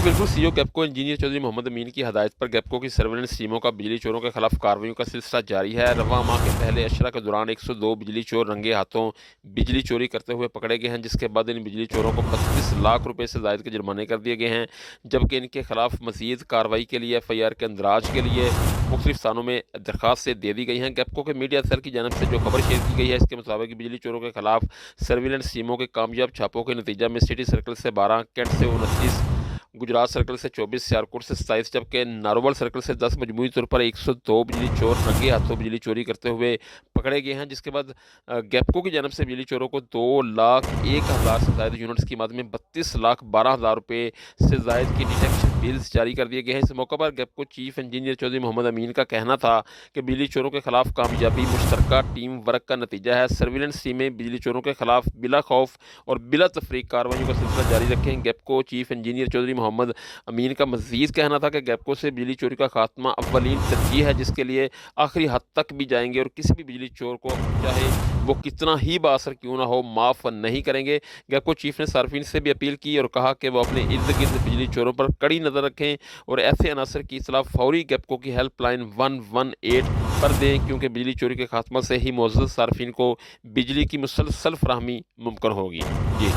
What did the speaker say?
बिल्कुल, CEO गैपको engineer Chaudhary Mohammad अमीन की हदायत पर गैपको की सर्वेलेंस टीमों का बिजली चोरों के खिलाफ कार्रवाइयों का सिलसिला जारी है। रवां माह के पहले अशरा के दौरान 102 बिजली चोर रंगे हाथों बिजली चोरी करते हुए पकड़े गए हैं, जिसके बाद इन बिजली चोरों को 32 लाख रुपए से जायद के जुर्माने कर दिए गए हैं। जबकि इनके खिलाफ मजीद कार्रवाई के लिए एफआईआर के अंदराज के लिए मुख्तलिफ स्थानों में दरखास्तें दे दी गई हैं। गैपको के मीडिया सेल की जानब से जो खबर शेयर की गई है, इसके मुताबिक बिजली चोरों के खिलाफ सर्विलेंस टीमों के कामयाब छापों के नतीजा में सिटी सर्कल से 12, कैंट से 29, गुजरात सर्कल से 24, सियालकोट से 27, जबकि नारोवल सर्कल से 10 मजमूई तौर पर 102 बिजली चोर रंगे हाथों बिजली चोरी करते हुए पकड़े गए हैं। जिसके बाद गैपको की जानब से बिजली चोरों को 2,01,000 से ज़ायद यूनिट्स की मद में 32,12,000 रुपये से ज़ायद की डिटेक्शन बिल्स जारी कर दिए गए हैं। इस मौके पर गैपको चीफ इंजीनियर चौधरी मोहम्मद अमीन का कहना था कि बिजली चोरों के खिलाफ कामयाबी मुश्तरका टीम वर्क का नतीजा है। सर्विलेंस टीमें बिजली चोरों के खिलाफ बिला खौफ और बिला तफरीक कार्रवाइयों का सिलसिला जारी रखें। गैपको चीफ इंजीनियर चौधरी मोहम्मद अमीन का मजीद कहना था कि गैपको से बिजली चोरी का खात्मा अव्वलीन तरजीह है, जिसके लिए आखिरी हद तक भी जाएंगे और किसी भी बिजली चोर को चाहे वो कितना ही बासर क्यों ना हो माफ़ नहीं करेंगे। गैपको चीफ ने सार्फिन से भी अपील की और कहा कि वो अपने इर्द गिर्द बिजली चोरों पर कड़ी नज़र रखें और ऐसे अनासर की इतला फौरी गैपको की हेल्पलाइन 118 पर दें, क्योंकि बिजली चोरी के खात्मा से ही मुअज़्ज़ज़ सार्फिन को बिजली की मुसलसल फराहमी मुमकिन होगी। जी।